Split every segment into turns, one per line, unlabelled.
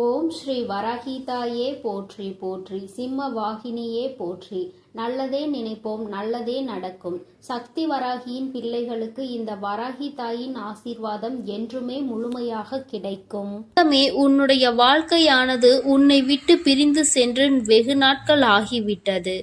ஓம் ஸ்ரீ வராகிதாயே போற்றி போற்றி, சிம்ம வாகினியே போற்றி. நல்லதே நினைப்போம், நல்லதே நடக்கும். சக்தி வராகியின் பிள்ளைகளுக்கு இந்த வராகி தாயின் ஆசீர்வாதம் என்றுமே முழுமையாக கிடைக்கும்.
உன்னுடைய வாழ்க்கையானது உன்னை விட்டு பிரிந்து சென்று வெகு நாட்கள் ஆகிவிட்டது.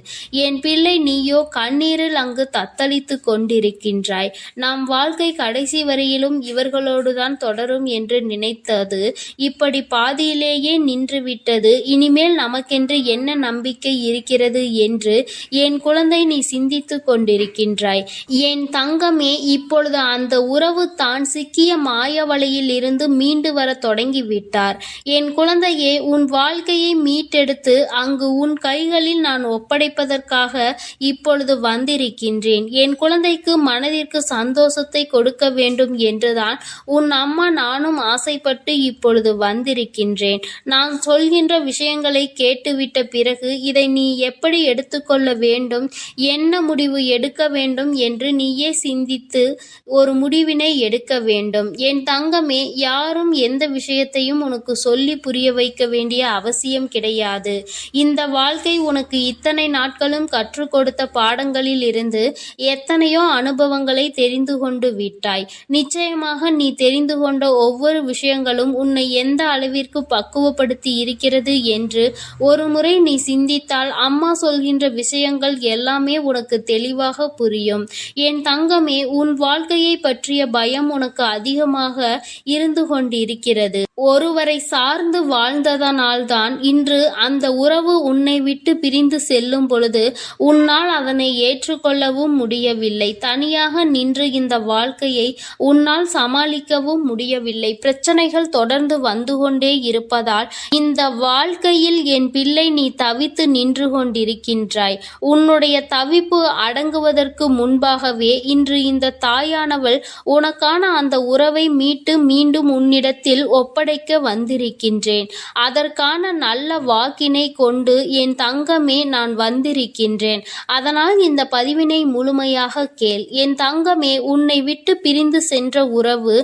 என் பிள்ளை, நீயோ கண்ணீரில் அங்கு தத்தளித்து கொண்டிருக்கின்றாய். நம் வாழ்க்கை கடைசி வரையிலும் இவர்களோடுதான் தொடரும் என்று நினைத்தது இப்படி பாதியிலேயே நின்றுவிட்டது. இனிமேல் நமக்கென்று என்ன நம்பிக்கை இருக்கிறது என்று என் குழந்தை நீ சிந்தித்து கொண்டிருக்கின்றாய். என் தங்கமே, இப்பொழுது அந்த உறவு தான் சிக்கிய மாய வலையில் இருந்து மீண்டு வர தொடங்கிவிட்டார். என் குழந்தையே, உன் வாழ்க்கையை மீட்டெடுத்து அங்கு உன் கைகளில் நான் ஒப்படைப்பதற்காக இப்பொழுது வந்திருக்கின்றேன். என் குழந்தைக்கு மனதிற்கு சந்தோஷத்தை கொடுக்க வேண்டும் என்றுதான் உன் அம்மா நானும் ஆசைப்பட்டு இப்பொழுது வந்திருக்கின்றேன். நான் சொல்கின்ற விஷயங்களை கேட்டுவிட்ட பிறகு இதை நீ எப்படி எடுத்துக்கொள்ள வேண்டும், என்ன முடிவு எடுக்க வேண்டும் என்று நீயே சிந்தித்து ஒரு முடிவினை எடுக்க வேண்டும். என் தங்கமே, யாரும் எந்த விஷயத்தையும் உனக்கு சொல்லி புரிய வைக்க வேண்டிய அவசியம் கிடையாது. இந்த வாழ்க்கை உனக்கு இத்தனை நாட்களும் கற்றுக் கொடுத்த பாடங்களில் இருந்து எத்தனையோ அனுபவங்களை தெரிந்து கொண்டு விட்டாய். நிச்சயமாக நீ தெரிந்து கொண்ட ஒவ்வொரு விஷயங்களும் உன்னை எந்த அளவிற்கு பக்குவப்படுத்தி இருக்கிறது என்று ஒரு முறை நீ சிந்தித்தால் அம்மா சொல்கின்ற விஷயங்கள் எல்லாமே உனக்கு தெளிவாக புரியும். என் தங்கமே, உன் வாழ்க்கையை பற்றிய பயம் உனக்கு அதிகமாக இருந்து கொண்டிருக்கிறது. ஒருவரை சார்ந்து வாழ்ந்ததனால்தான் இன்று அந்த உறவு உன்னை விட்டு பிரிந்து செல்லும் பொழுது உன்னால் அதனை ஏற்றுக்கொள்ளவும் முடியவில்லை. தனியாக நின்று இந்த வாழ்க்கையை உன்னால் சமாளிக்கவும் முடியவில்லை. பிரச்சனைகள் தொடர்ந்து வந்து கொண்டே இருப்பதால் இந்த வாழ்க்கையில் என் பிள்ளை நீ தவித்து நின்று கொண்டிருக்கின்றாய். உன்னுடைய தவிப்பு அடங்குவதற்கு முன்பாகவே இன்று இந்த தாயானவள் உனக்கான அந்த உறவை மீட்டு மீண்டும் உன்னிடத்தில் ஒப்படைக்க வந்திருக்கின்றேன். அதற்கான நல்ல வாக்கினை கொண்டு என் தங்கமே நான் வந்திருக்கின்றேன். அதனால் இந்த பதிவினை முழுமையாக கேள். என் தங்கமே, உன்னை விட்டு பிரிந்து சென்ற உறவு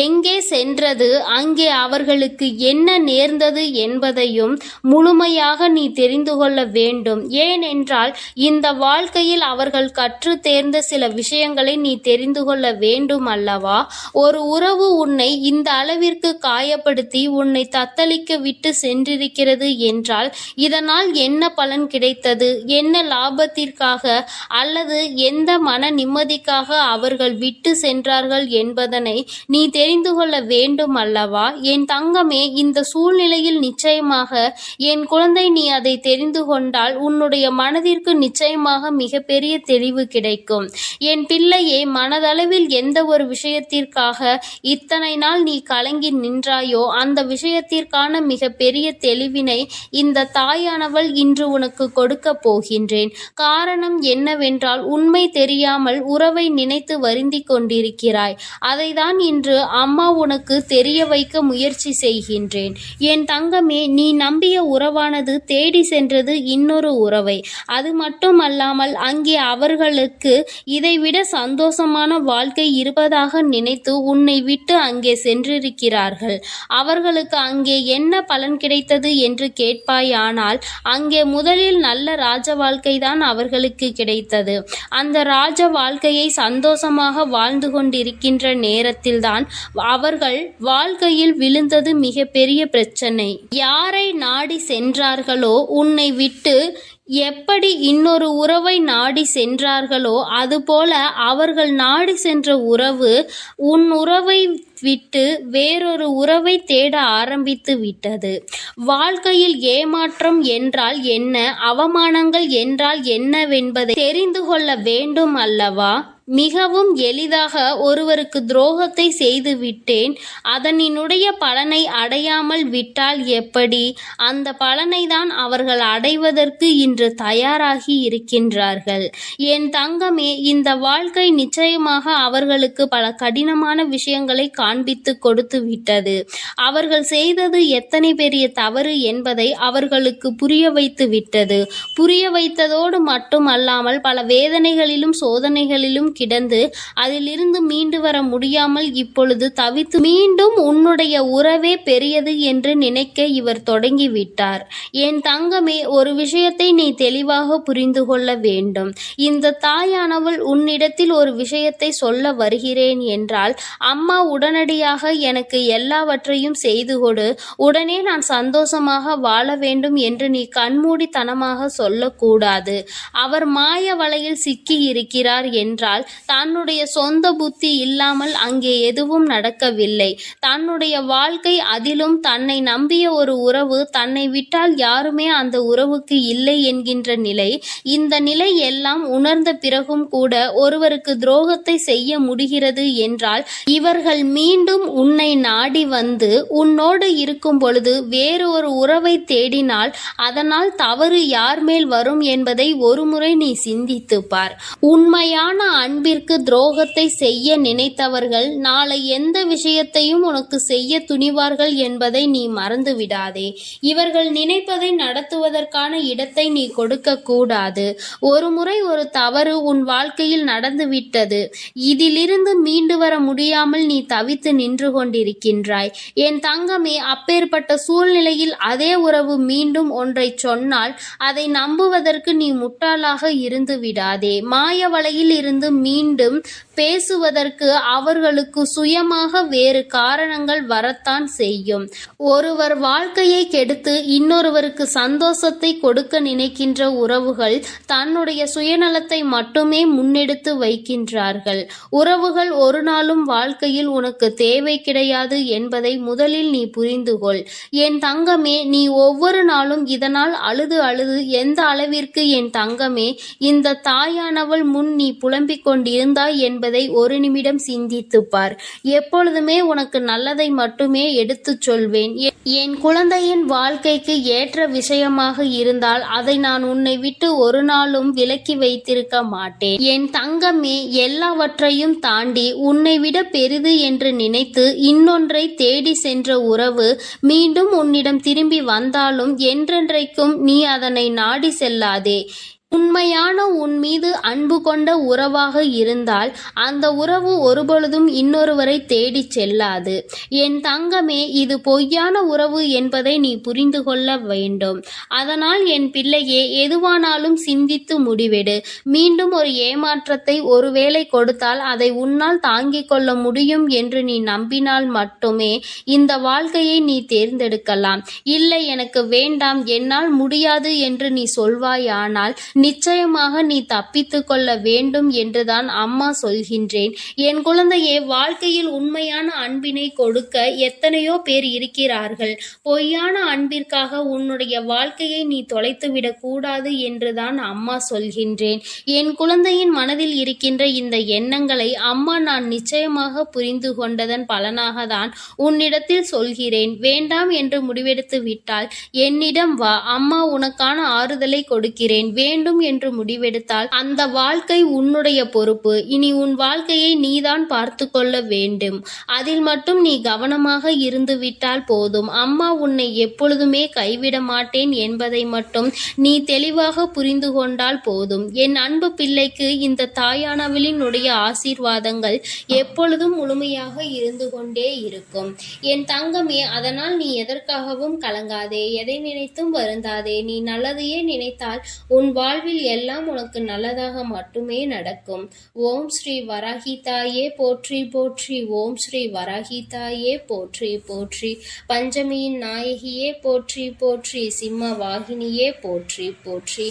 எங்கே சென்றது, அங்கே அவர்களுக்கு என்ன நேர்ந்தது என்பதையும் முழுமையாக நீ தெரிந்து கொள்ள வேண்டும். ஏனென்றால் இந்த வாழ்க்கையில் அவர்கள் கற்று தேர்ந்த சில விஷயங்களை நீ தெரிந்து கொள்ள வேண்டும் அல்லவா? ஒரு உறவு உன்னை இந்த அளவிற்கு காயப்படுத்தி உன்னை தத்தளிக்க விட்டு சென்றிருக்கிறது என்றால் இதனால் என்ன பலன் கிடைத்தது, என்ன லாபத்திற்காக அல்லது எந்த மன நிம்மதிக்காக அவர்கள் விட்டு சென்றார்கள் என்பதனை நீ தெரிந்து கொள்ள வேண்டும் அல்லவா? என் தங்கமே, இந்த சூழ்நிலையில் நிச்சயமாக என் குழந்தை நீ அதை தெரிந்து கொண்டால் உன்னுடைய மனதிற்கு நிச்சயமாக மிகப்பெரிய தெளிவு கிடைக்கும். என் பிள்ளையே, மனதளவில் எந்த ஒரு விஷயத்திற்காக இத்தனை நாள் நீ கலங்கி நின்றாயோ அந்த விஷயத்திற்கான மிகப்பெரிய தெளிவினை இந்த தாயானவள் இன்று உனக்கு கொடுக்க போகின்றேன். காரணம் என்னவென்றால் உண்மை தெரியாமல் உறவை நினைத்து வருந்திக் கொண்டிருக்கிறாய். அதைதான் இன்று அம்மா உனக்கு தெரிய வைக்க முயற்சி செய்கின்றேன். என் தங்கமே, நீ நம்பிய உறவானது தேடி சென்றது இன்னொரு உறவை. அது மட்டுமல்லாமல் அங்கே அவர்களுக்கு இதைவிட சந்தோஷமான வாழ்க்கை இருப்பதாக நினைத்து உன்னை விட்டு அங்கே சென்றிருக்கிறார்கள். அவர்களுக்கு அங்கே என்ன பலன் கிடைத்தது என்று கேட்பாயானால் அங்கே முதலில் நல்ல ராஜ வாழ்க்கை தான் அவர்களுக்கு கிடைத்தது. அந்த ராஜ வாழ்க்கையை சந்தோஷமாக வாழ்ந்து கொண்டிருக்கின்ற நேரத்தில்தான் அவர்கள் வாழ்க்கையில் விழுந்தது மிகப்பெரிய பிரச்சனை. யாரை நாடி சென்றார்களோ, உன்னை விட்டு எப்படி இன்னொரு உறவை நாடி சென்றார்களோ அதுபோல அவர்கள் நாடி சென்ற உறவு உன் உறவை விட்டு வேறொரு உறவை தேட ஆரம்பித்து விட்டது. வாழ்க்கையில் ஏமாற்றம் என்றால் என்ன, அவமானங்கள் என்றால் என்னவென்பதை தெரிந்து கொள்ள வேண்டும் அல்லவா? மிகவும் எளிதாக ஒருவருக்கு துரோகத்தை செய்து விட்டேன், அதனினுடைய பலனை அடையாமல் விட்டால் எப்படி? அந்த பலனை தான் அவர்கள் அடைவதற்கு இன்று தயாராகி இருக்கின்றார்கள். என் தங்கமே, இந்த வாழ்க்கை நிச்சயமாக அவர்களுக்கு பல கடினமான விஷயங்களை காண்பித்து கொடுத்து விட்டது. அவர்கள் செய்தது எத்தனை பெரிய தவறு என்பதை அவர்களுக்கு புரிய வைத்து விட்டது. புரிய வைத்ததோடு மட்டுமல்லாமல் பல வேதனைகளிலும் சோதனைகளிலும் கிடந்து அதிலிருந்து மீண்டு வர முடியாமல் இப்பொழுது தவித்து மீண்டும் உன்னுடைய உறவே பெரியது என்று நினைக்க இவர் தொடங்கிவிட்டார். என் தங்கமே, ஒரு விஷயத்தை நீ தெளிவாக புரிந்து கொள்ள வேண்டும். இந்த தாயானவள் உன்னிடத்தில் ஒரு விஷயத்தை சொல்ல வருகிறேன் என்றால், அம்மா உடனடியாக எனக்கு எல்லாவற்றையும் செய்து கொடு, உடனே நான் சந்தோஷமாக வாழ வேண்டும் என்று நீ கண்மூடித்தனமாக சொல்லக்கூடாது. அவர் மாய வலையில் சிக்கி இருக்கிறார் என்றால் தன்னுடைய சொந்த புத்தி இல்லாமல் அங்கே எதுவும் நடக்கவில்லை. தன்னுடைய வாழ்க்கை, அதிலும் தன்னை நம்பிய ஒரு உறவு, தன்னை விட்டால் யாருமே அந்த உறவுக்கு இல்லை என்கின்ற நிலை, இந்த நிலை எல்லாம் உணர்ந்த பிறகும் கூட ஒருவருக்கு துரோகத்தை செய்ய முடிகிறது என்றால், இவர்கள் மீண்டும் உன்னை நாடி வந்து உன்னோடு இருக்கும் பொழுது வேறு ஒரு உறவை தேடினால் அதனால் தவறு யார் மேல் வரும் என்பதை ஒருமுறை நீ சிந்தித்து பார். உண்மையான அன்பிற்கு துரோகத்தை செய்ய நினைத்தவர்கள் நாளை எந்த விஷயத்தையும் உனக்கு செய்ய துணிவார்கள் என்பதை நீ மறந்து விடாதே. இவர்கள் நினைப்பதை நடத்துவதற்கான இடத்தை நீ கொடுக்க கூடாது. ஒரு முறை ஒரு தவறு உன் வாழ்க்கையில் நடந்துவிட்டது. இதிலிருந்து மீண்டு வர முடியாமல் நீ தவித்து நின்று கொண்டிருக்கின்றாய். என் தங்கமே, அப்பேற்பட்ட சூழ்நிலையில் அதே உறவு மீண்டும் ஒன்றை சொன்னால் அதை நம்புவதற்கு நீ முட்டாளாக இருந்து விடாதே. மாய வலையில் இருந்து மீண்டும் பேசுவதற்கு அவர்களுக்கு சுயமாக வேறு காரணங்கள் வரத்தான் செய்யும். ஒருவர் வாழ்க்கையை கெடுத்து இன்னொருவருக்கு சந்தோஷத்தை கொடுக்க நினைக்கின்ற உறவுகள் தன்னுடைய சுயநலத்தை மட்டுமே முன்னெடுத்து வைக்கின்றார்கள். உறவுகள் ஒரு நாளும் வாழ்க்கையில் உனக்கு தேவை கிடையாது என்பதை முதலில் நீ புரிந்து கொள். என் தங்கமே, நீ ஒவ்வொரு நாளும் இதனால் அழுது அழுது எந்த அளவிற்கு என் தங்கமே இந்த தாயானவள் முன் நீ புலம்பிக் கொண்டிருந்தாய் என்பதை ஒரு நிமிடம் சிந்தித்து பார். எப்பொழுதுமே உனக்கு நல்லதை மட்டுமே எடுத்துச் சொல்வேன். என் குழந்தையின் வாழ்க்கைக்கு ஏற்ற விஷயமாக இருந்தால் அதை நான் உன்னை விட்டு ஒரு நாளும் விலக்கி வைத்திருக்க மாட்டேன். என் தங்கமே, எல்லாவற்றையும் தாண்டி உன்னை விட பெரிது என்று நினைத்து இன்னொன்றை தேடி சென்ற உறவு மீண்டும் உன்னிடம் திரும்பி வந்தாலும் என்றென்றைக்கும் நீ அதனை நாடி செல்லாதே. உண்மையான உன் மீது அன்பு கொண்ட உறவாக இருந்தால் அந்த உறவு ஒருபொழுதும் இன்னொருவரை தேடிச் செல்லாது. என் தங்கமே, இது பொய்யான உறவு என்பதை நீ புரிந்து கொள்ள வேண்டும். அதனால் என் பிள்ளையே, எதுவானாலும் சிந்தித்து முடிவெடு. மீண்டும் ஒரு ஏமாற்றத்தை ஒருவேளை கொடுத்தால் அதை உன்னால் தாங்கிக் கொள்ள முடியும் என்று நீ நம்பினால் மட்டுமே இந்த வாழ்க்கையை நீ தேர்ந்தெடுக்கலாம். இல்லை, எனக்கு வேண்டாம், என்னால் முடியாது என்று நீ சொல்வாயானால் நிச்சயமாக நீ தப்பித்து கொள்ள வேண்டும் என்றுதான் அம்மா சொல்கின்றேன். என் குழந்தையே, வாழ்க்கையில் உண்மையான அன்பினை கொடுக்க எத்தனையோ பேர் இருக்கிறார்கள். பொய்யான அன்பிற்காக உன்னுடைய வாழ்க்கையை நீ தொலைத்துவிடக் கூடாது என்றுதான் அம்மா சொல்கின்றேன். என் குழந்தையின் மனதில் இருக்கின்ற இந்த எண்ணங்களை அம்மா நான் நிச்சயமாக புரிந்து கொண்டதன் பலனாக தான் உன்னிடத்தில் சொல்கிறேன். வேண்டாம் என்று முடிவெடுத்து விட்டால் என்னிடம் வா, அம்மா உனக்கான ஆறுதலை கொடுக்கிறேன். வேண்டும் என்று முடிவெடுத்தால் அந்த வாழ்க்கை உன்னுடைய பொறுப்பு. இனி உன் வாழ்க்கையை நீதான் பார்த்து கொள்ள வேண்டும். அதில் மட்டும் நீ கவனமாக இருந்து விட்டால் போதும். அம்மா உன்னை எப்பொழுதுமே கைவிட மாட்டேன் என்பதை மட்டும் நீ தெளிவாக புரிந்து கொண்டால் போதும். என் அன்பு பிள்ளைக்கு இந்த தாயானவளினுடைய ஆசீர்வாதங்கள் எப்பொழுதும் முழுமையாக இருந்து கொண்டே இருக்கும். என் தங்கமே, அதனால் நீ எதற்காகவும் கலங்காதே, எதை நினைத்தும் வருந்தாதே. நீ நல்லதையே நினைத்தால் உன் வாழ்வில் எல்லாம் உனக்கு நல்லதாக மட்டுமே நடக்கும். ஓம் ஸ்ரீ வராகி தாயே போற்றி போற்றி. ஓம் ஸ்ரீ வராகி தாயே போற்றி போற்றி. பஞ்சமியின் நாயகியே போற்றி போற்றி. சிம்ம வாகினியே போற்றி போற்றி.